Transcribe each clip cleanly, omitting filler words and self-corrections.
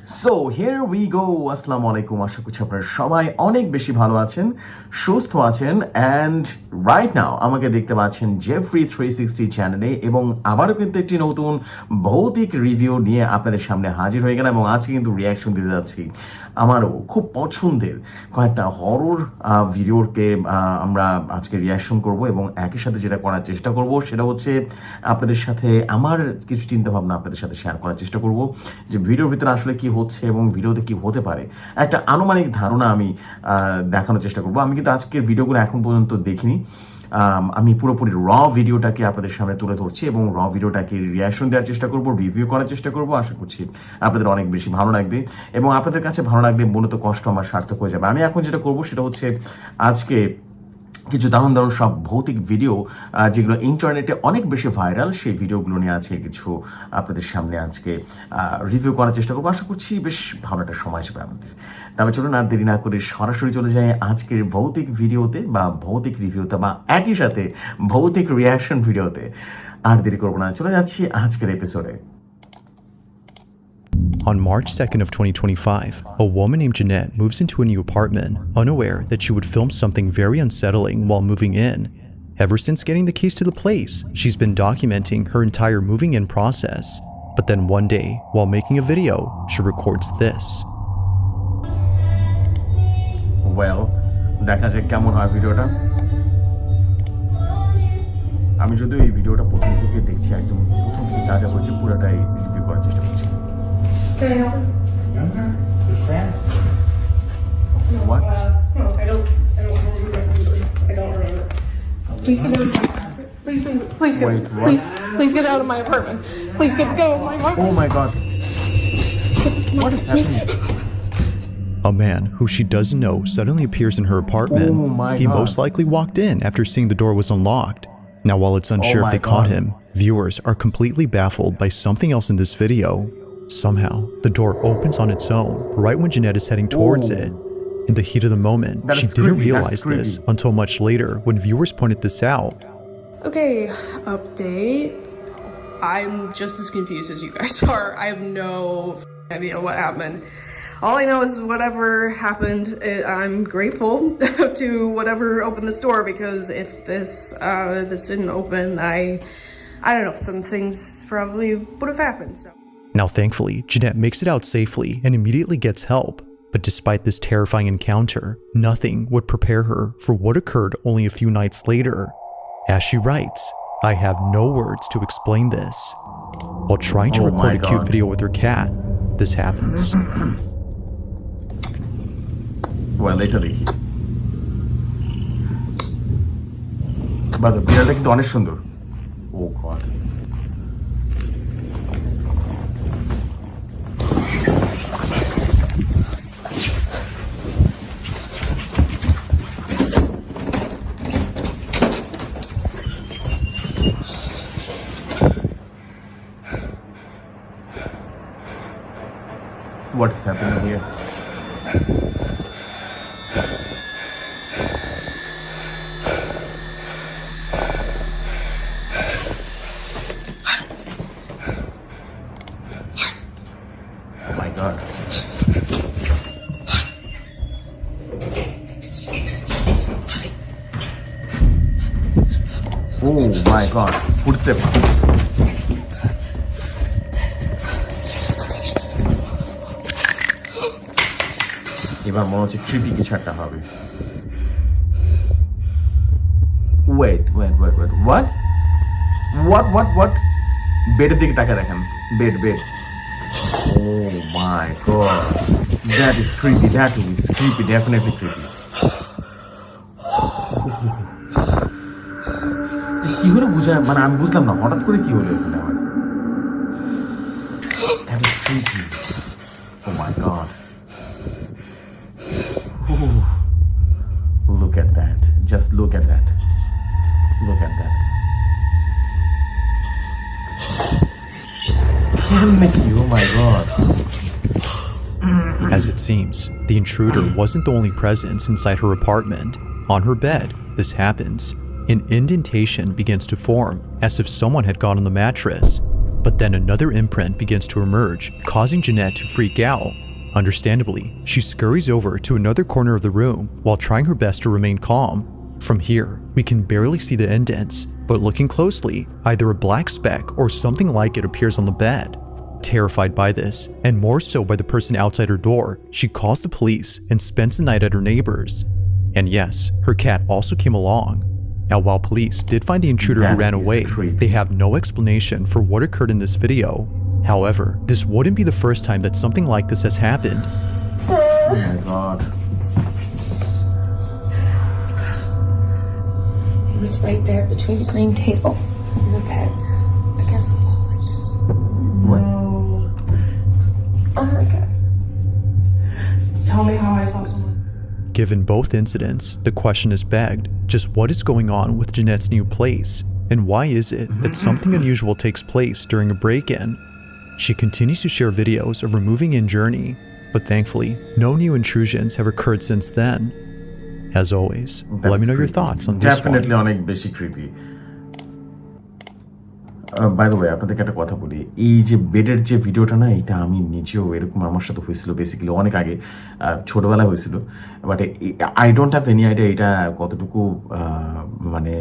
So here we go. আসসালামু আলাইকুম, আশা করছি আপনারা সবাই অনেক বেশি ভালো আছেন, সুস্থ আছেন। অ্যান্ড রাইট নাও আমাকে দেখতে পাচ্ছেন Jeffrey360 চ্যানেলে, এবং আবারও কিন্তু একটি নতুন ভৌতিক রিভিউ নিয়ে আপনাদের সামনে হাজির হয়ে গেলাম। এবং আজকে কিন্তু রিয়াকশন দিতে যাচ্ছি আমারও খুব পছন্দের কয়েকটা হরর ভিডিওকে আমরা আজকে রিয়াকশন করব, এবং একই সাথে যেটা করার চেষ্টা করব সেটা হচ্ছে আপনাদের সাথে আমার কিছু চিন্তাভাবনা আপনাদের সাথে শেয়ার করার চেষ্টা করব যে ভিডিওর ভিতরে আসলে কি হচ্ছে এবং ভিডিওতে কি হতে পারে, একটা আনুমানিক ধারণা আমি দেখানোর চেষ্টা করব। আমি কিন্তু আজকের ভিডিওগুলো এখন পর্যন্ত দেখিনি, আমি পুরোপুরি র ভিডিওটাকে আপনাদের সামনে তুলে ধরছি এবং র ভিডিওটাকে রিয়াকশন দেওয়ার চেষ্টা করব, রিভিউ করার চেষ্টা করব। আশা করছি আপনাদের অনেক বেশি ভালো লাগবে, এবং আপনাদের কাছে ভালো লাগবে মূলত কষ্ট আমার সার্থক হয়ে যাবে। আমি এখন যেটা করব সেটা হচ্ছে আজকে কিছু দারুণ দারুণ সব ভৌতিক ভিডিও যেগুলো ইন্টারনেটে অনেক বেশি ভাইরাল, সেই ভিডিওগুলো নিয়ে আছে কিছু আপনাদের সামনে আজকে রিভিউ করার চেষ্টা করবো। আশা করছি বেশ ভালো একটা সময় আসবে আমাদের। তবে চলুন আর দেরি না করে সরাসরি চলে যায় আজকের ভৌতিক ভিডিওতে বা ভৌতিক রিভিউতে, বা একই সাথে ভৌতিক রিয়াকশন ভিডিওতে। আর দেরি করবো না, চলে যাচ্ছি আজকের এপিসোডে। On March 2nd of 2025, a woman named Jeanette moves into a new apartment, unaware that she would film something very unsettling while moving in. Ever since getting the keys to the place, she's been documenting her entire moving in process. But then one day, while making a video, she records this. Well, দেখা যাক কেমন হয় ভিডিওটা। আমি যদিও এই ভিডিওটা প্রথম থেকে দেখছি, একদম প্রথম থেকে যা যা হয়েছে পুরোটাই রিভিউ করার চেষ্টা করছি। Can I help him? Younger? Your friends? What? No, I don't remember. I don't remember. Please get out of my apartment. Please get, Wait, what? please get out of my apartment. Please get out of my apartment. Oh my god. What is happening? A man who she doesn't know suddenly appears in her apartment. Oh my He God. most likely walked in after seeing the door was unlocked. Now, while it's unsure Oh if my they caught God. him, viewers are completely baffled by something else in this video. Somehow, the door opens on its own right when Jeanette is heading towards Oh. it. In the heat of the moment, That she is didn't creepy, realize that's this creepy. until much later when viewers pointed this out. Okay, update. I'm just as confused as you guys are. I have no idea what happened. All I know is whatever happened, I'm grateful to whatever opened this door, because if this didn't open, I don't know, some things probably would have happened. So. Now, thankfully, Jeanette makes it out safely and immediately gets help. But despite this terrifying encounter, nothing would prepare her for what occurred only a few nights later. As she writes, "I have no words to explain this." While trying to Oh record my a cute God. video with her cat, this happens. Well, এটা দেখি। But বিড়ালটা কিন্তু অনেক সুন্দর। ও god. What is happening here? Oh my god. Oh my god. Footstep. এবার মনে হচ্ছে creepy কিছু একটা হবে। Wait. What? বেডের দিকে তাকা দেখেন। Bed. Oh my god. That is creepy. That is creepy. Definitely creepy. কি হলো বুঝা, মানে আমি বুঝলাম না হঠাৎ করে কি হলো এখানে আমার। That is creepy. Oh my god. Ooh. Look at that. Just look at that. Look at that. Oh my god. As it seems, the intruder wasn't the only presence inside her apartment. On her bed, this happens. An indentation begins to form, as if someone had gone on the mattress. But then another imprint begins to emerge, causing Jeanette to freak out. Understandably, she scurries over to another corner of the room while trying her best to remain calm. From here, we can barely see the indents, but looking closely, either a black speck or something like it appears on the bed. Terrified by this, and more so by the person outside her door, she calls the police and spends the night at her neighbor's. And yes, her cat also came along. Now, while police did find the intruder who ran away, they have no explanation for what occurred in this video. However, this wouldn't be the first time that something like this has happened. Oh my god. He was right there between the green table and the bed, against the wall like this. What? Oh my god. Tell me how I saw someone. Given both incidents, the question is begged, just what is going on with Jeanette's new place? And why is it that something unusual takes place during a break-in? She continues to share videos of her moving-in journey, but thankfully, no new intrusions have occurred since then. As always, let me know your thoughts on this Definitely one. অনেক বেশি creepy. By the way, আপনাদেরকে একটা কথা বলি, এই যে বেডের যে ভিডিওটা না, এটা আমি নিজেও এরকম আমার সাথে হয়েছিল বেসিক্যালি অনেক আগে, ছোটবেলায় হয়েছিল। But I don't have any idea এটা কতটুকু মানে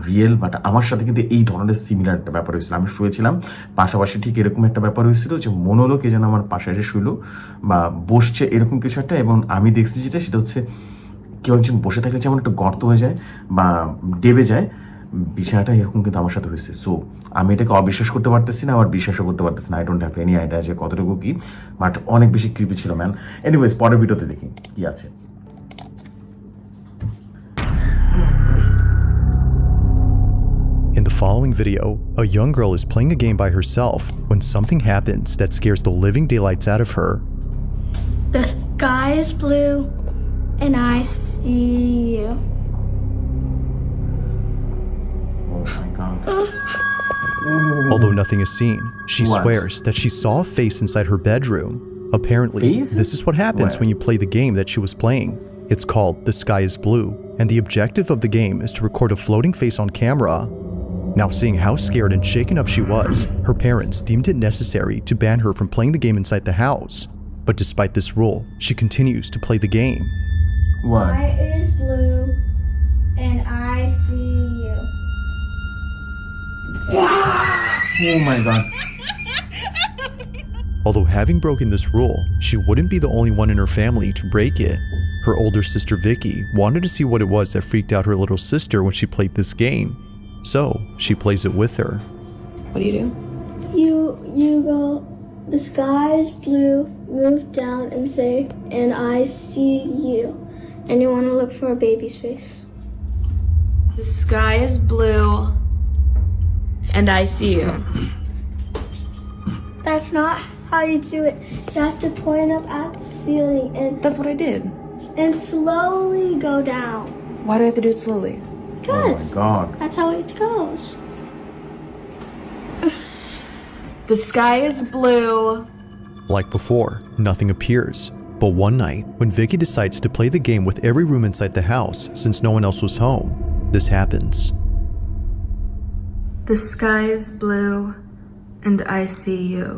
রিয়েল, বাট আমার সাথে কিন্তু এই ধরনের সিমিলার একটা ব্যাপার হয়েছিল। আমি শুয়েছিলাম, পাশাপাশি ঠিক এরকম একটা ব্যাপার হয়েছিল যে মনে হলো কে যেন আমার পাশে এসে শুইলো বা বসছে এরকম কিছু একটা, এবং আমি দেখছি যেটা সেটা হচ্ছে কেউ একজন বসে থাকলে যেমন একটা গর্ত হয়ে যায় বা ডেবে যায়, বিছানাটা এরকম কিন্তু আমার সাথে হয়েছে। সো আমি এটাকে অবিশ্বাস করতে পারতেছি না, আবার বিশ্বাসও করতে পারতেছি না। I don't have any idea যে কতটুকু কি, বাট অনেক বেশি ক্রিপি ছিল ম্যান। এনিওয়েজ, পরের ভিডিওতে দেখি কি আছে। In the following video, a young girl is playing a game by herself when something happens that scares the living daylights out of her. The sky is blue, and I see you. Oh my god. Although nothing is seen, she What? swears that she saw a face inside her bedroom. Apparently, Face? this is what happens Where? when you play the game that she was playing. It's called The Sky is Blue, and the objective of the game is to record a floating face on camera. Now, seeing how scared and shaken up she was, her parents deemed it necessary to ban her from playing the game inside the house. But despite this rule, she continues to play the game. What? Sky is blue, and I see you. Oh my god. Although having broken this rule, she wouldn't be the only one in her family to break it. Her older sister Vicky wanted to see what it was that freaked out her little sister when she played this game. So, she plays it with her. What do you do? You go, the sky is blue, move down and say, and I see you. And you want to look for a baby's face. The sky is blue, and I see you. That's not how you do it. You have to point up at the ceiling That's what I did. and slowly go down. Why do I have to do it slowly? Oh my Because god. that's how it goes. The sky is blue. Like before, nothing appears. But one night, when Vicky decides to play the game with every room inside the house since no one else was home, this happens. The sky is blue, and I see you.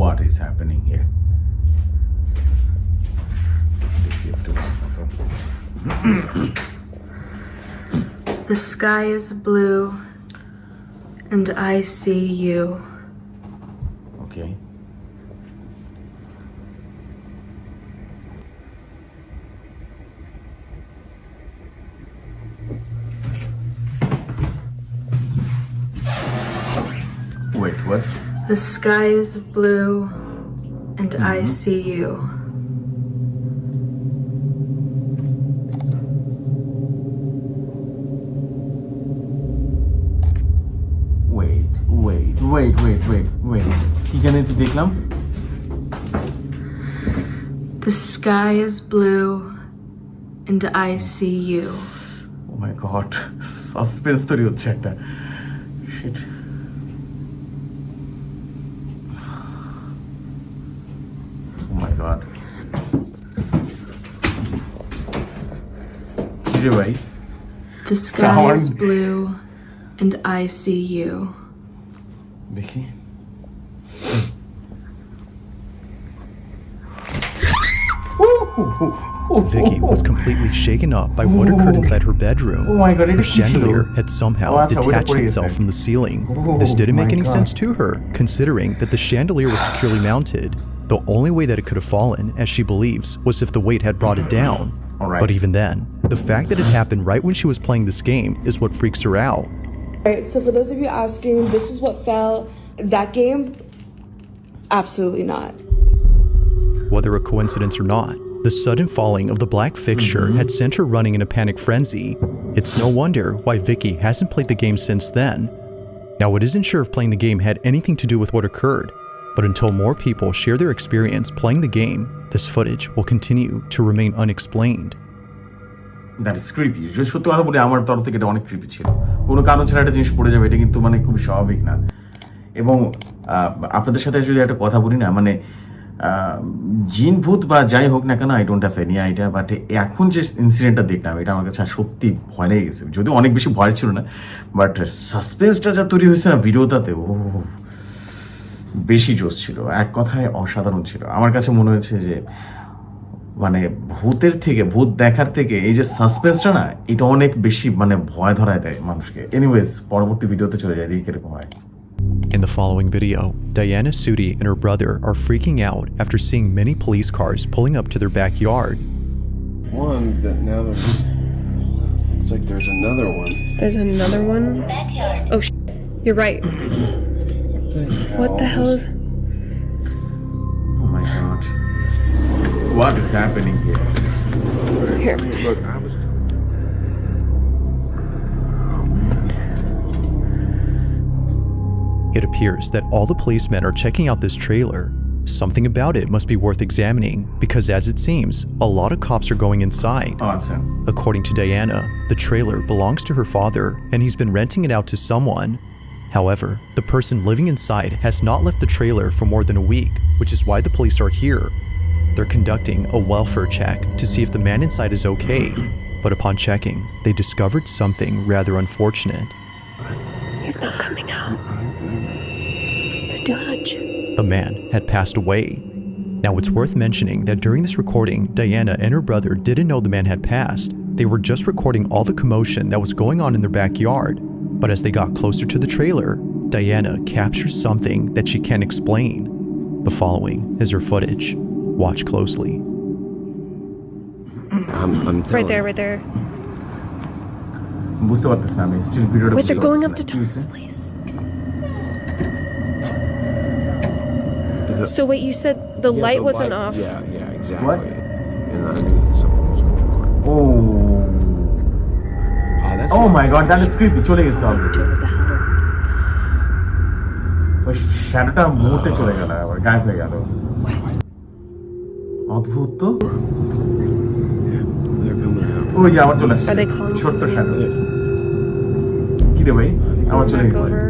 What is happening here? দেখি একটু ভালো মতো। The sky is blue, and I see you. Okay. Wait, what? The sky is blue, and I see you. Wait. কি জানি তো দেখলাম? The sky is blue, and I see you. Oh my god. Suspense তৈরি হচ্ছে একটা। Shit. Oh my god. কি রে ভাই? The sky is blue and I see you. দেখি। Vicky was completely shaken up by what occurred inside her bedroom. Oh my God, Her chandelier had somehow detached itself from the ceiling. This didn't make any sense to her, considering that the chandelier was securely mounted. The only way that it could have fallen, as she believes, was if the weight had brought it down. But even then, the fact that it happened right when she was playing this game is what freaks her out. Alright, so for those of you asking, this is what fell. That game? Absolutely not. Whether a coincidence or not, the sudden falling of the black fixture had sent her running in a panic frenzy. It's no wonder why Vicky hasn't played the game since then. Now, it isn't sure if playing the game had anything to do with what occurred, but until more people share their experience playing the game, this footage will continue to remain unexplained. That is creepy. যদি সত্যি কথা বলি, আমার তরফ থেকে এটা অনেক creepy ছিল। কোনো কারণ ছাড়া একটা জিনিস পড়ে যাবে, এটা কিন্তু মানে খুবই স্বাভাবিক না। এবং আপনাদের সাথে যদি একটা কথা বলি না, মানে জিন ভূত বা যাই হোক না কেন, I don't have any idea, but এখন যে ইনসিডেন্টটা দেখলাম, এটা আমার কাছে সত্যি ভয় লেগে গেছে। যদিও অনেক বেশি ভয় ছিল না, বাট সাসপেন্সটা যা তৈরি হয়েছে না ভিডিওটাতে, ও বেশি জোশ ছিল। এক কথায় অসাধারণ ছিল। আমার কাছে মনে হয়েছে যে মানে ভূতের থেকে, ভূত দেখার থেকে এই যে সাসপেন্সটা না, এটা অনেক বেশি মানে ভয় ধরায় দেয় মানুষকে। এনিওয়েজ, পরবর্তী ভিডিওতে চলে যায়, দেখি কিরকম হয়। In the following video, Diana Sudi and her brother are freaking out after seeing many police cars pulling up to their backyard. One that now it's like there's another one. There's another one? Oh, you're right. What the hell is... Oh my God. What is happening here? Here. Look, I was. It appears that all the policemen are checking out this trailer. Something about it must be worth examining because, as it seems, a lot of cops are going inside. Awesome. According to Diana, the trailer belongs to her father and he's been renting it out to someone. However, the person living inside has not left the trailer for more than a week, which is why the police are here. They're conducting a welfare check to see if the man inside is okay, but upon checking, they discovered something rather unfortunate. He's not coming out. They're doing a check. The man had passed away. Now, it's worth mentioning that during this recording, Diana and her brother didn't know the man had passed. They were just recording all the commotion that was going on in their backyard. But as they got closer to the trailer, Diana captures something that she can't explain. The following is her footage. Watch closely. I'm Right there. বুঝতে পারতেছ না, আমি still ভিডিওটা Wait, they're going up to Tom's place. So wait, you said the light wasn't off. Yeah, exactly. What? And I knew something was going on. Oh my God, that is creepy. চলে গেছে already. What the hell? ওই শ্যাডোটা মুহূর্তে চলে গেল, আবার গায়েব হয়ে গেল। অদ্ভুত তো। ওই যে আবার চলে আসছে। Are they calling ছোট্ট somebody? শ্যাডো। কি রে ভাই, আবার চলে Back গেছে। over.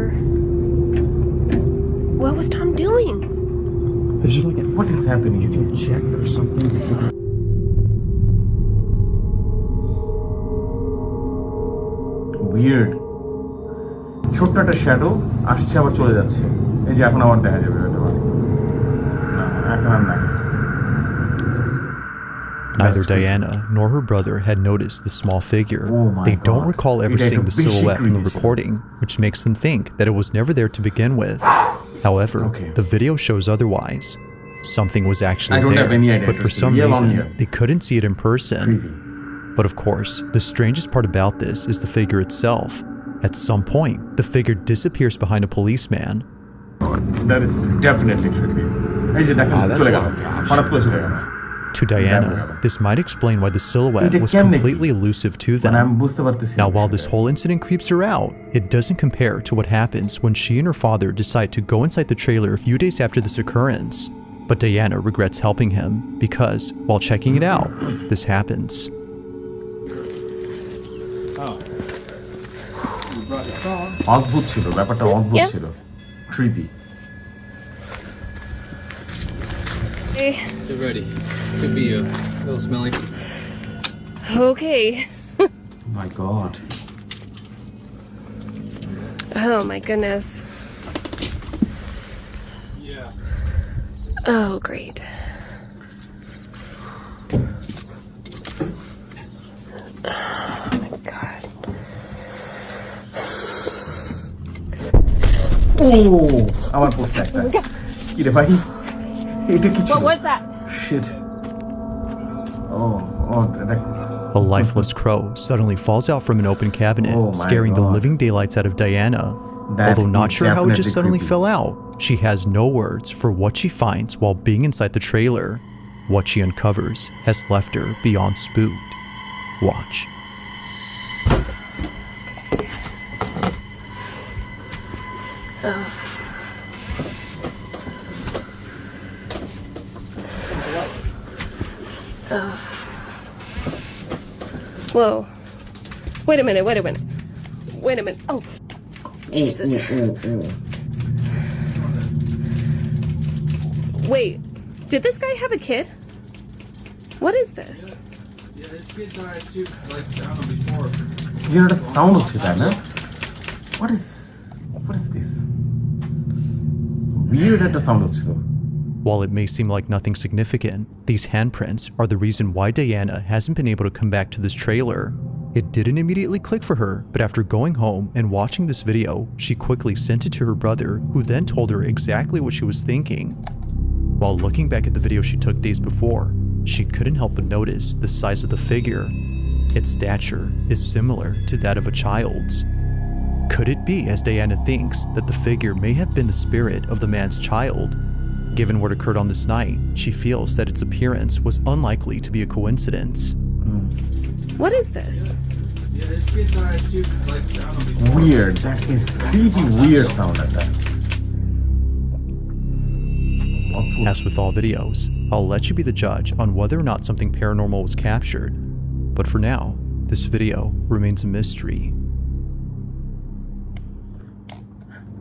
What was Tom doing? Is it like What is happening? a check or something to figure? Weird. ছোট্ট একটা শ্যাডো আসছে, আবার চলে যাচ্ছে। এই যে এখন আবার দেখা যাবে হয়তো। না, এখন আর নাই। Neither Diana nor her brother had noticed the small figure. Oh my They don't God. recall ever It seeing the had a big silhouette from the creature. recording, which makes them think that it was never there to begin with. However, Okay. the video shows otherwise. Something was actually I don't there, have any idea. but for It's some real on reason, here. they couldn't see it in person. Creepy. But of course, the strangest part about this is the figure itself. At some point, the figure disappears behind a policeman. That is definitely creepy. এই যে দেখেন, that's চলে a গেল। lot of cops. হঠাৎ করে চলে গেল। To Diana, this might explain why the silhouette It was can make- completely elusive to মানে আমি them. বুঝতে পারতেছি। Now, while this whole incident creeps her out, it doesn't compare to what happens when she and her father decide to go inside the trailer a few days after this occurrence. But Diana regrets helping him because, while checking it out, this happens. অদ্ভুত ছিল ব্যাপারটা, অদ্ভুত ছিল, creepy. Get ready. Could be a little smelly. Okay. my god. Oh my goodness. Yeah. Oh, great. Oh my god. Oh, আমার পড়ছে একটা কি রে ভাই এটা কি ছিল? What was that? Shit. Oh, that. A lifeless crow suddenly falls out from an open cabinet, Oh my scaring the God. living daylights out of Diana. That Although not is sure how it just definitely suddenly creepy. fell out, she has no words for what she finds while being inside the trailer. What she uncovers has left her beyond spooked. Watch. Whoa. Wait a minute. Oh, Jesus. Wait, did this guy have a kid? What is this? Yeah, this kid died too, like down before. কি যেন একটা sound হচ্ছে তাই না? What is this? Weird একটা sound হচ্ছিল। While it may seem like nothing significant, these handprints are the reason why Diana hasn't been able to come back to this trailer. It didn't immediately click for her, but after going home and watching this video, she quickly sent it to her brother, who then told her exactly what she was thinking. While looking back at the video she took days before, she couldn't help but notice the size of the figure. Its stature is similar to that of a child's. Could it be, as Diana thinks, that the figure may have been the spirit of the man's child? Given what occurred on this night, she feels that its appearance was unlikely to be a coincidence. What is this? Yeah, this kid died too, like down before. Weird. That is creepy weird sound like that. As with all videos, I'll let you be the judge on whether or not something paranormal was captured. But for now, this video remains a mystery.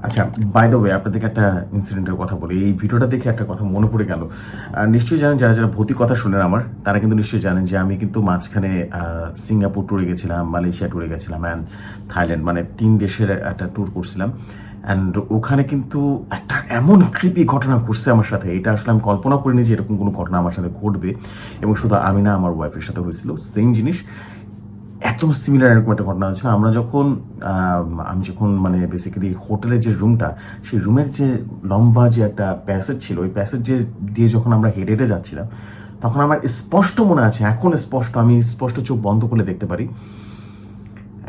আচ্ছা, by the way আপনাদেরকে একটা ইনসিডেন্টের কথা বলি। এই ভিডিওটা দেখে একটা কথা মনে পড়ে গেল। নিশ্চয়ই জানেন, যারা যারা ভৌতিক কথা শুনেন আমার, তারা কিন্তু নিশ্চয়ই জানেন যে আমি কিন্তু মাঝখানে সিঙ্গাপুর ট্যুরে গেছিলাম, মালয়েশিয়া ট্যুরে গেছিলাম, অ্যান্ড থাইল্যান্ড, মানে 3 দেশের একটা ট্যুর করছিলাম। অ্যান্ড ওখানে কিন্তু একটা এমন ক্রিপি ঘটনা ঘটছে আমার সাথে, এটা আসলে আমি কল্পনা করিনি যে এরকম কোনো ঘটনা আমার সাথে ঘটবে। এবং শুধু আমি না, আমার ওয়াইফের সাথে হয়েছিল সেম জিনিস। এত সিমিলার এরকম একটা ঘটনা হচ্ছে। আমি যখন মানে বেসিক্যালি হোটেলের যে রুমটা, সেই রুমের যে লম্বা যে একটা প্যাসেজ ছিল, ওই প্যাসেজ দিয়ে যখন আমরা হেঁটে হেঁটে যাচ্ছিলাম, তখন আমার স্পষ্ট মনে আছে, এখন স্পষ্ট, আমি স্পষ্ট চোখ বন্ধ করলে দেখতে পারি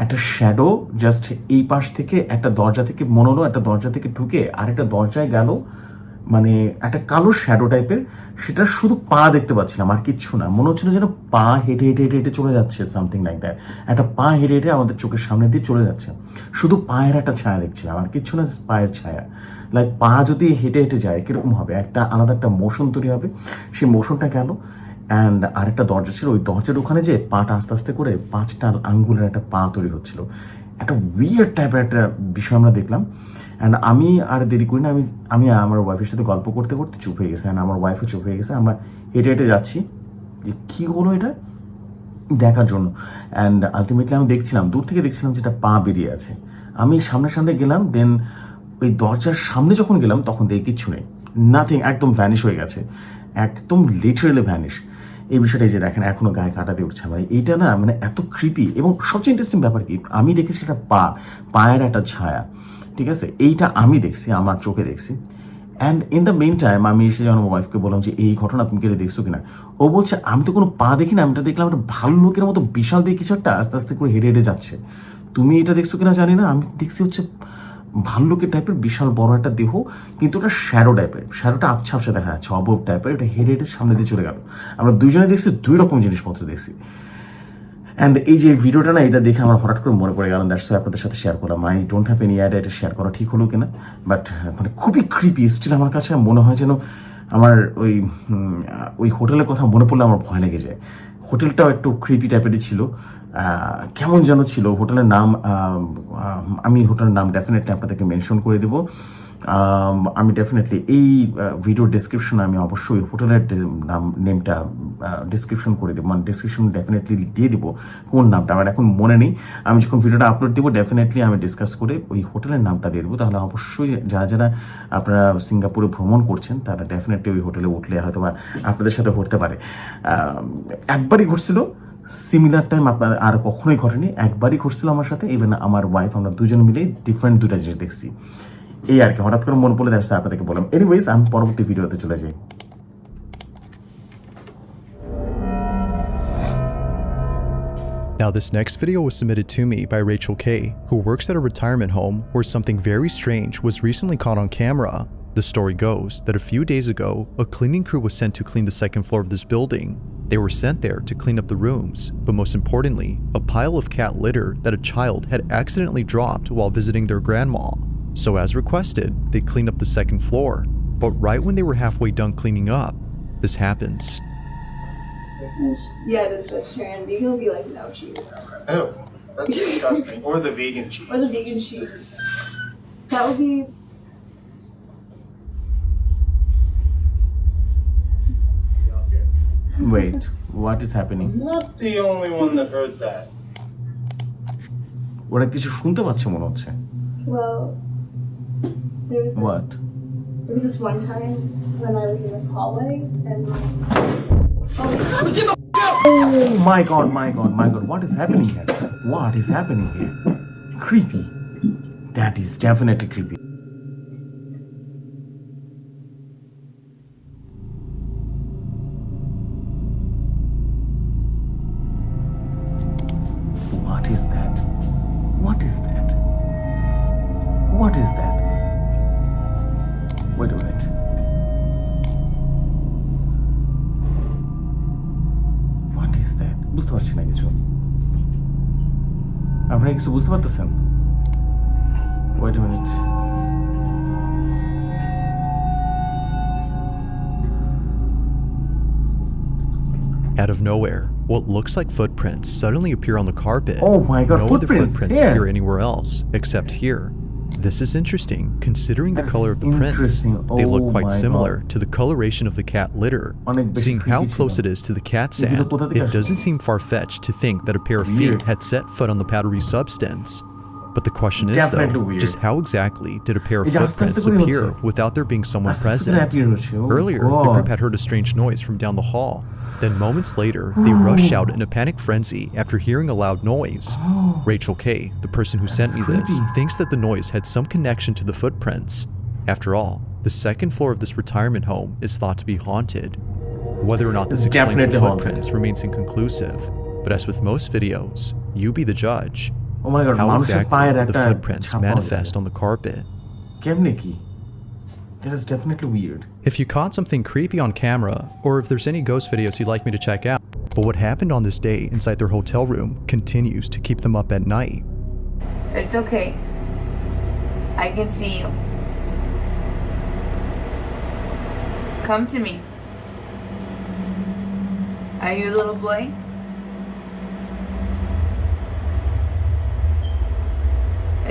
একটা শ্যাডো জাস্ট এই পাশ থেকে একটা দরজা থেকে, মনে হলো একটা দরজা থেকে ঢুকে আরেকটা দরজায় গেল, মানে একটা কালো শ্যাডো টাইপের। সেটা শুধু পা দেখতে পাচ্ছিলাম, আর কিচ্ছু না। মনে হচ্ছিল যেন পা হেঁটে হেঁটে হেঁটে হেঁটে চলে যাচ্ছে, সামথিং লাইক দ্যাট। একটা পা হেঁটে হেঁটে আমাদের চোখের সামনে দিয়ে চলে যাচ্ছে, শুধু পায়ের একটা ছায়া দেখছিলাম, আর কিচ্ছু না, পায়ের ছায়া। লাইক পা যদি হেঁটে হেঁটে যায় কিরকম হবে, একটা আলাদা একটা মোশন তৈরি হবে। সেই মোশনটা গেল, অ্যান্ড আরেকটা দরজা ছিল, ওই দরজার ওখানে যে পাটা আস্তে আস্তে করে 5টা আঙ্গুলের একটা পা তৈরি হচ্ছিল। একটা উইয়ার্ড টাইপের একটা বিষয় আমরা দেখলাম। অ্যান্ড আমি আর দেরি করি না, আমি আমার ওয়াইফের সাথে গল্প করতে করতে চুপ হয়ে গেছে, অ্যান্ড আমার ওয়াইফও চুপ হয়ে গেছে। আমরা হেঁটে হেঁটে যাচ্ছি যে কী হলো এটা দেখার জন্য। অ্যান্ড আলটিমেটলি আমি দেখছিলাম, দূর থেকে দেখছিলাম যেটা পা বেরিয়ে আছে। আমি সামনে সামনে গেলাম, দেন ওই দরজার সামনে যখন গেলাম তখন দেখি কিচ্ছু নেই, নাথিং, একদম ভ্যানিশ হয়ে গেছে, একদম লিটারেলি ভ্যানিশ। এই বিষয়টাই যে দেখেন এখনো গায়ে কাটা দিয়ে উঠছে ভাই, এইটা না মানে এত ক্রিপি। এবং সবচেয়ে ইন্টারেস্টিং ব্যাপার কি, আমি দেখেছি একটা পায়ের একটা ছায়া, ঠিক আছে, এইটা আমি দেখছি, আমার চোখে দেখছি। And in the main time আমি এসে যখন আমার ওয়াইফকে বললাম যে এই ঘটনা তুমি কেটে দেখছো কিনা, ও বলছে আমি তো কোনো পা দেখি না, আমি এটা দেখলাম একটা ভাল্লুকের মতো বিশাল দিয়ে কিছু একটা আস্তে আস্তে করে হেঁটে হেঁটে যাচ্ছে। তুমি এটা দেখছো কিনা জানি না, আমি দেখছি হচ্ছে ভাল্লুকের টাইপের বিশাল বড় একটা দেহ, কিন্তু ওটা শ্যাডো টাইপের, শ্যাডোটা আবছা আবছা দেখা যাচ্ছে, অবব টাইপের। এটা হেঁটে হেঁটে সামনে দিয়ে চলে গেল। আমরা দুইজনে দেখছি, 2 রকম জিনিসপত্র দেখছি। অ্যান্ড এই যে ভিডিওটা না, এটা দেখে আমার হঠাৎ করে মনে পড়ে গেল, দ্যাটস আপনাদের সাথে শেয়ার করলাম। I don't have any idea এটা শেয়ার করা ঠিক হলো কিনা, বাট মানে খুবই ক্রিপি স্টিল। আমার কাছে মনে হয় যেন আমার ওই হোটেলের কথা মনে পড়লে আমার ভয় লেগে যায়। হোটেলটাও একটু ক্রিপি টাইপেরই ছিল, কেমন যেন ছিল। হোটেলের নাম আমি হোটেলের নাম ডেফিনেটলি আপনাদেরকে মেনশন করে দেবো। আমি ডেফিনেটলি এই ভিডিও ডিসক্রিপশনে আমি অবশ্যই হোটেলের নেমটা ডিসক্রিপশন করে দেবো, মানে ডিসক্রিপশন ডেফিনেটলি দিয়ে দেবো কোন নামটা আমার এখন মনে নেই। আমি যখন ভিডিওটা আপলোড দেবো ডেফিনেটলি আমি ডিসকাস করে ওই হোটেলের নামটা দিয়ে দেবো। তাহলে অবশ্যই যারা যারা আপনারা সিঙ্গাপুরে ভ্রমণ করছেন তারা ডেফিনেটলি ওই হোটেলে উঠলে হয়তো বা আপনাদের সাথে ঘটতে পারে। একবারই ঘটছিল, সিমিলার টাইম আপনার আর কখনোই ঘটেনি, একবারই ঘটছিল আমার সাথে। ইভেন আমার ওয়াইফ, আমরা দুজন মিলে ডিফারেন্ট দুটা জিনিস দেখছি। এই আর কি, হঠাৎ করে মনে পড়লে দেখছি আপনাদেরকে বললাম। এনিওয়েজ, আমি পরবর্তী ভিডিওতে চলে যাই। Now, this next video was submitted to me by Rachel K, who works at a retirement home where something very strange was recently caught on camera. The story goes that a few days ago, a cleaning crew was sent to clean the second floor of this building. They were sent there to clean up the rooms, but most importantly, a pile of cat litter that a child had accidentally dropped while visiting their grandma. So as requested, they cleaned up the second floor. But right when they were halfway done cleaning up, this happens. Yeah, the vegetarian. Vegan will be like, no cheese. Oh, that's disgusting. Or the vegan cheese. Or the vegan cheese. That would be. Wait, what is happening? I'm not the only one that heard that. ওরা কিছু শুনতে পাচ্ছে মনে হচ্ছে। Well, What? there was this one time when I was in the hallway and Oh my god, my god, my god, what is happening here? What is happening here? Creepy. That is definitely creepy. What is that? What is that? What is that? Wait a minute. What is that? বুঝতে পারছি না কিছু। আপনারা কিছু বুঝতে পারতেছেন? Wait a minute. Out of nowhere, what looks like footprints suddenly appear on the carpet. Oh my god, no footprints, other footprints yeah. appear anywhere else except here. This is interesting, considering the That's color of the prints. interesting. They look Oh quite my similar God. to the coloration of the cat litter. অনেক বেশি Seeing how creepy close ছিল। it is to the cat এই video sand, কোথা থেকে it আসলো? doesn't seem far-fetched to think that a pair of Weird. feet had set foot on the powdery substance. But the question is, Definitely though, weird. just how exactly did a pair of এই যে আস্তে আস্তে footprints করে appear হচ্ছে। without there being someone আস্তে আস্তে করে present? appear হচ্ছে। Oh Earlier, the God. group had heard a strange noise from down the hall. Then moments later, they rushed out in a panic frenzy after hearing a loud noise. Rachel K, the person who sent me this, creepy. thinks that the noise had some connection to the footprints. After all, the second floor of this retirement home is thought to be haunted. Whether or not this It's explains the definitely haunted. footprints remains inconclusive, but as with most videos, you be the judge. Oh my god, How মানুষের exactly পায়ের did the একটা footprints ছাপ পাওয়া manifest গেছে। on the carpet? কেমনে কি? That is definitely weird. If you caught something creepy on camera, or if there's any ghost videos you'd like me to check out, but what happened on this day inside their hotel room continues to keep them up at night. It's okay. I can see you. Come to me. Are you a little boy?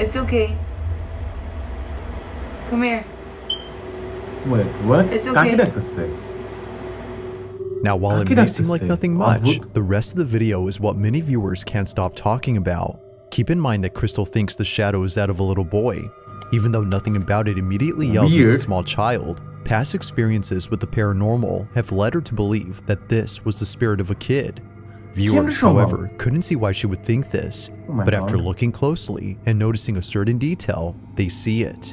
It's okay. Come here. Wait, what? It's okay. কাকে ডাকতেছে? Now, while it How may can I seem like say? nothing much, the rest of the video is what many viewers can't stop talking about. Keep in mind that Crystal thinks the shadow is that of a little boy. Even though nothing about it immediately yells at Weird. a small child, past experiences with the paranormal have led her to believe that this was the spirit of a kid. Viewers, Kim however, couldn't see why she would think this, Oh my but after God. looking closely and noticing a certain detail, they see it.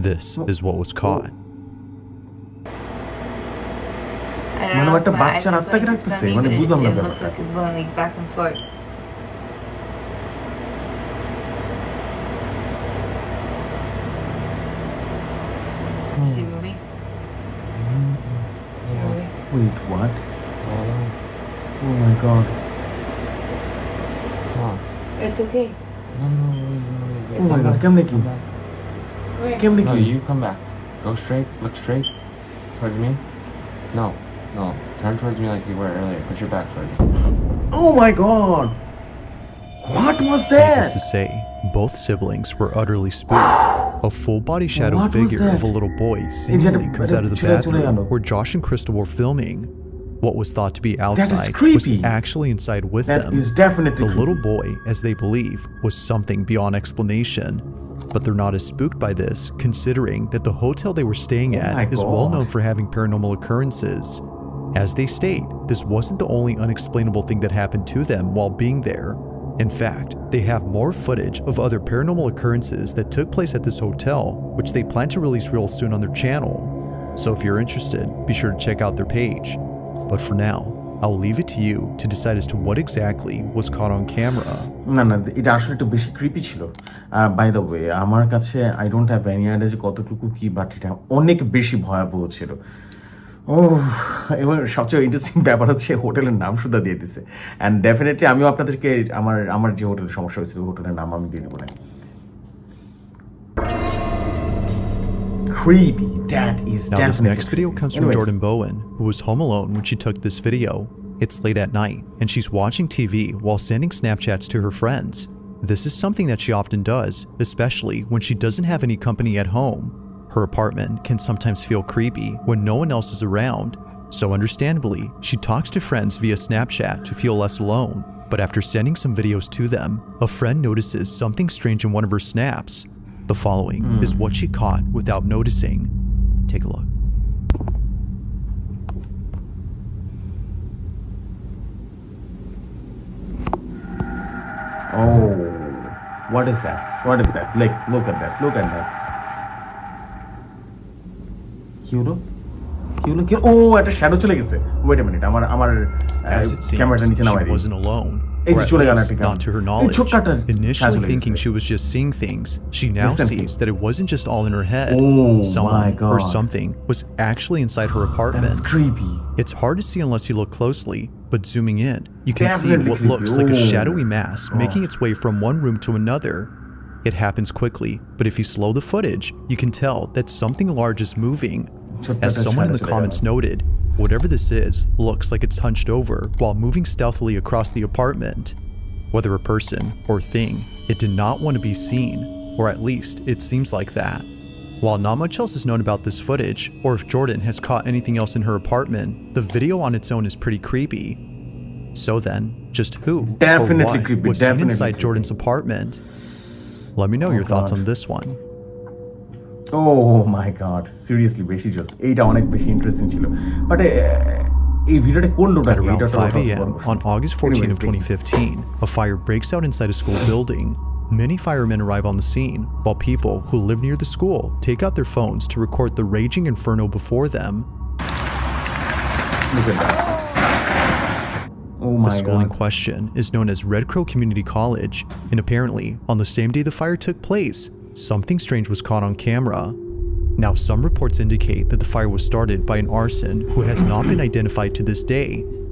This is what was caught. I don't মানে know একটা if my eyes বাচ্চার are আত্মাকে playing ডাকতেছে, tricks on me, মানে but বুঝলাম না it looks ব্যাপারটা। like it's going like back and forth. You see movie? See movie? Wait, what? Oh my god. It's okay. Oh my god, কেমনে কি? কেমনে No, কি? you come back. Go straight. Look straight towards me. No. Turn towards me like you were earlier. Put your back towards me. Oh my god. What was Needless that? to say, both siblings were utterly spooked. A full body shadow What was figure that? of a little boy seemingly comes out of the bathroom where Josh and Crystal were filming. What was thought to be outside was creepy. actually inside with That them. is definitely The little boy, as they believe, was something beyond explanation. But they're not as spooked by this, considering that the hotel they were staying at is well known for having paranormal occurrences. As they state, this wasn't the only unexplainable thing that happened to them while being there. In fact, they have more footage of other paranormal occurrences that took place at this hotel, which they plan to release real soon on their channel. So if you're interested, be sure to check out their page. But for now, I'll leave it to you to decide as to what exactly was caught on camera. না না এটা আসলে একটু বেশি creepy ছিল। By the way আমার কাছে I don't have any idea যে কতটুকু কি, বাট এটা অনেক বেশি ভয়াবহ ছিল। ও এবং সবচেয়ে ইন্টারেস্টিং ব্যাপার হচ্ছে হোটেলের নাম সুদ্ধা দিয়ে দিছে। অ্যান্ড ডেফিনেটলি আমিও আপনাদেরকে আমার যে হোটেলের সমস্যা হয়েছিল হোটেলের নাম আমি দিয়ে দেবো না। Creepy. That is Now this definitely next video creepy. comes from Anyways. Jordan Bowen, who was home alone when she took this video. It's late at night, and she's watching TV while sending Snapchats to her friends. This is something that she often does, especially when she doesn't have any company at home. Her apartment can sometimes feel creepy when no one else is around, so understandably, she talks to friends via Snapchat to feel less alone. But after sending some videos to them, a friend notices something strange in one of her snaps. The following is what she caught without noticing. Take a look. Oh, what is that? What is that? Like, look at that. Look at that. কি হলো? কি হলো? কি? Oh, একটা shadow চলে গেছে। Wait a minute. আমার As it seems, ক্যামেরাটা নিচে নামাই she দিই। wasn't alone, এই or যে at চলে গেল least একটা not to her এই knowledge. ছোট্ট একটা Initially চলে thinking গেছে। she was just seeing things, she now Listen. sees that it wasn't just all in her head. Oh my Someone or God. something was actually inside her apartment. That's creepy. It's hard to see unless you look closely, but zooming in, you can see Definitely what creepy. looks like a Oh. shadowy mass making its way from one room to another. It happens quickly, but if you slow the footage, you can tell that something large is moving. As someone in the comments noted, whatever this is looks like it's hunched over while moving stealthily across the apartment. Whether a person or thing, it did not want to be seen, or at least it seems like that. While not much else is known about this footage, or if Jordan has caught anything else in her apartment, the video on its own is pretty creepy. So then, just who Definitely or what creepy, was seen definitely inside creepy. Jordan's apartment? Let me know your thoughts God. on this one. Oh my god, seriously বেশি জোস। এইটা অনেক বেশি interesting ছিল। But এই ভিডিওটা কোন লোকটা At around 5 a.m. on August 14 of 2015, a fire breaks out inside a school building. Many firemen arrive on the scene, while people who live near the school take out their phones to record the raging inferno before them. Look at that. Oh The my school in god. question is known as Red Crow Community College, and apparently, on the same day the fire took place, something strange was caught on camera. Now, some reports indicate that the fire was started by an arson who has not been identified to this day.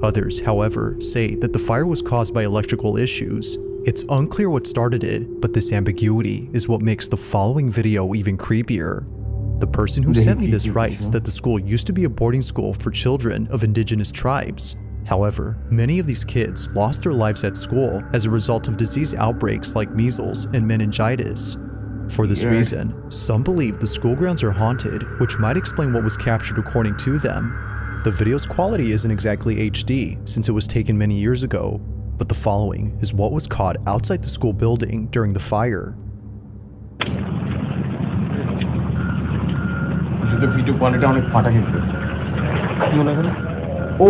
Others, however, say that the fire was caused by electrical issues. It's unclear what started it, but this ambiguity is what makes the following video even creepier. The person who sent me this writes that the school used to be a boarding school for children of indigenous tribes. However, many of these kids lost their lives at school as a result of disease outbreaks like measles and meningitis. For this reason, some believe the school grounds are haunted, which might explain what was captured according to them. The video's quality isn't exactly HD since it was taken many years ago, but the following is what was caught outside the school building during the fire. যদি video quality অনেক ফাটা কিন্তু কি হলো এখানে? ও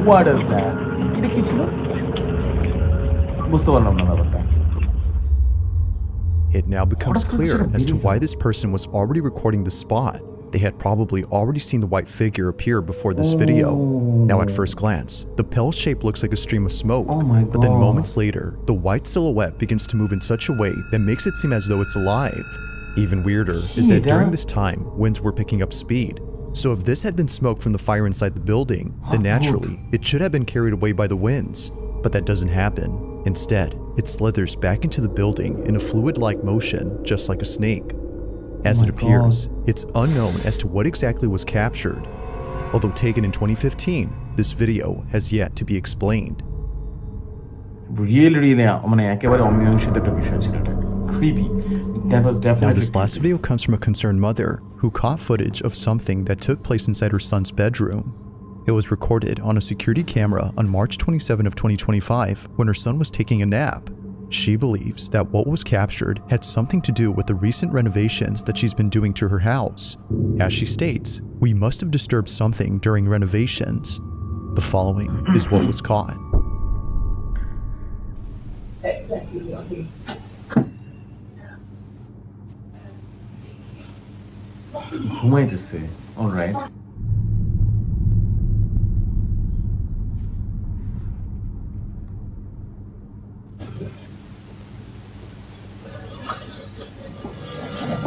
what is that? এটা কি ছিল? বুঝতে পারলাম না ব্যাপারটা। It now becomes clear as to why this person was already recording the spot. They had probably already seen the white figure appear before this video. Now at first glance, the pale shape looks like a stream of smoke, but then moments later, the white silhouette begins to move in such a way that makes it seem as though it's alive. Even weirder is that during this time, winds were picking up speed. So if this had been smoke from the fire inside the building, then naturally, it should have been carried away by the winds. But that doesn't happen. Instead, it slithers back into the building in a fluid-like motion, just like a snake. As it appears, it's unknown as to what exactly was captured. Although taken in 2015, this video has yet to be explained. Really মানে একেবারে অমীমাংসিত একটা বিষয় ছিল এটা। creepy. That was Now, definitely this last creepy. video comes from a concerned mother who caught footage of something that took place inside her son's bedroom. It was recorded on a security camera on March 27 of 2025 when her son was taking a nap. She believes that what was captured had something to do with the recent renovations that she's been doing to her house. As she states, "We must have disturbed something during renovations." The following is what was caught. ঘুমাইতেছে, all right.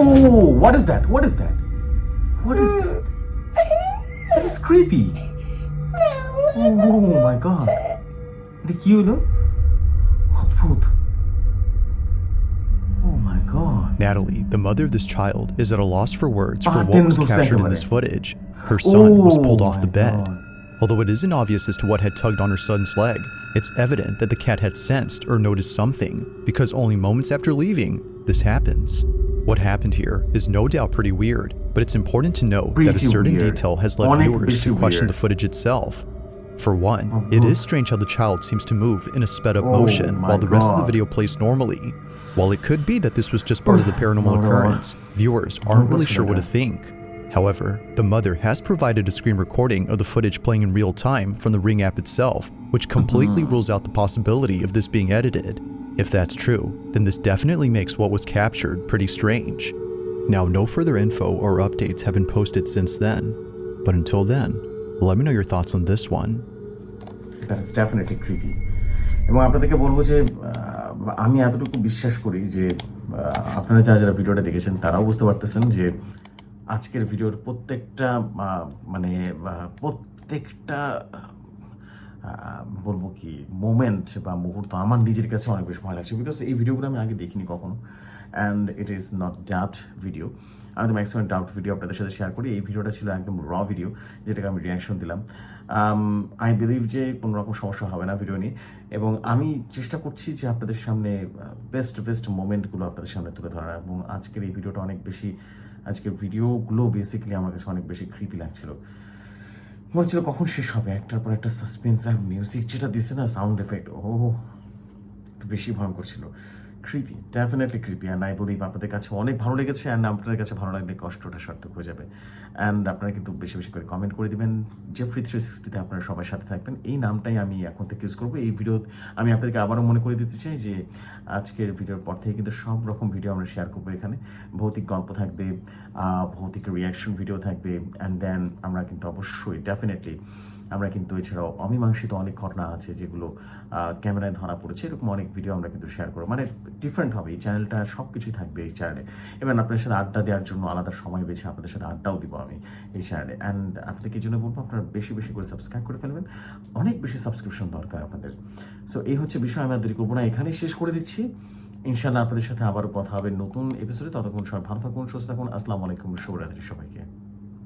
Oh, what is that? What is that? What is that? That is creepy. Oh my god. এটা কি হলো? অদ্ভুত. Oh my god. Natalie, the mother of this child, is at a loss for words for what Pardon was the captured in second this footage. Her son was pulled off my the bed. God. Although it isn't obvious as to what had tugged on her son's leg, it's evident that the cat had sensed or noticed something, because only moments after leaving, this happens. What happened here is no doubt pretty weird, but it's important to note that a Pretty certain weird. detail has led Honestly, viewers to question weird. the footage itself. For one, it is strange how the child seems to move in a sped up motion my while the rest of the God. video plays normally. While it could be that this was just part of the paranormal occurrence, viewers aren't really sure what to think. However, the mother has provided a screen recording of the footage playing in real time from the Ring app itself, which completely rules out the possibility of this being edited. If that's true, then this definitely makes what was captured pretty strange. Now, no further info or updates have been posted since then, but until then, let me know your thoughts on this one. That is definitely creepy. এবং আপনাদেরকে বলবো যে আমি এতটুকু বিশ্বাস করি যে আপনারা যারা ভিডিওটা দেখেছেন তারাও বুঝতে পারতেছেন যে আজকের ভিডিওর প্রত্যেকটা বলবো কি মোমেন্ট বা মুহূর্ত আমার নিজের কাছে অনেক বেশি ভালো লাগছে, বিকজ এই ভিডিওগুলো আমি আগে দেখিনি কখনো, and it is not doubt video. আমি তো ম্যাক্সিমাম ডাউট ভিডিও আপনাদের সাথে শেয়ার করি। এই ভিডিওটা ছিল একদম র ভিডিও, যেটাকে আমি রিয়াকশন দিলাম। আই বিলিভ যে কোনো রকম সমস্যা হবে না ভিডিও নিয়ে, এবং আমি চেষ্টা করছি যে আপনাদের সামনে বেস্ট মোমেন্টগুলো আপনাদের সামনে তুলে ধরার। এবং আজকের এই ভিডিওটা অনেক বেশি, আজকের ভিডিওগুলো বেসিক্যালি আমার কাছে অনেক বেশি ক্রিপি লাগছিল। মনে হচ্ছিল কখন শেষ হবে, একটার পর একটা সাসপেন্স আর মিউজিক যেটা দিচ্ছে না, সাউন্ড এফেক্ট, একটু বেশি ভয়ঙ্কর ছিল। Creepy, definitely creepy, and I believe আপনাদের কাছে অনেক ভালো লেগেছে, অ্যান্ড আপনাদের কাছে ভালো লাগলে কষ্টটা সার্থক হয়ে যাবে। অ্যান্ড আপনারা কিন্তু বেশি বেশি করে কমেন্ট করে দেবেন। Jeffrey360-তে আপনারা সবাই সাথে থাকবেন, এই নামটাই আমি এখন থেকে ইউজ করবো। এই ভিডিও আমি আপনাদেরকে আবারও মনে করে দিতে চাই যে আজকের ভিডিওর পর থেকে কিন্তু সব রকম ভিডিও আমরা শেয়ার করবো এখানে। ভৌতিক গল্প থাকবে, ভৌতিক রিয়াকশন ভিডিও থাকবে, অ্যান্ড দেন আমরা কিন্তু অবশ্যই ডেফিনেটলি আমরা কিন্তু এছাড়াও অমীমাংসিত অনেক ঘটনা আছে যেগুলো ক্যামেরায় ধরা পড়েছে, এরকম অনেক ভিডিও আমরা কিন্তু শেয়ার করবো। মানে ডিফারেন্ট হবে এই চ্যানেলটা, সব কিছুই থাকবে এই চ্যানেলে। এবং আপনাদের সাথে আড্ডা দেওয়ার জন্য আলাদা সময় বেছে আপনাদের সাথে আড্ডাও দিব আমি এই চ্যানেলে। অ্যান্ড আপনাদেরকে এই জন্য বলবো আপনারা বেশি বেশি করে সাবস্ক্রাইব করে ফেলবেন, অনেক বেশি সাবস্ক্রিপশন দরকার আপনাদের। সো এই হচ্ছে বিষয়, আমি আর দেরি করবো না, এখানেই শেষ করে দিচ্ছি। ইনশাআল্লাহ আপনাদের সাথে আবারও কথা হবে নতুন এপিসোডে। ততক্ষণ সবাই ভালো থাকুন, সুস্থ থাকুন। আসসালামু আলাইকুম, শুভরাত্রি সবাইকে।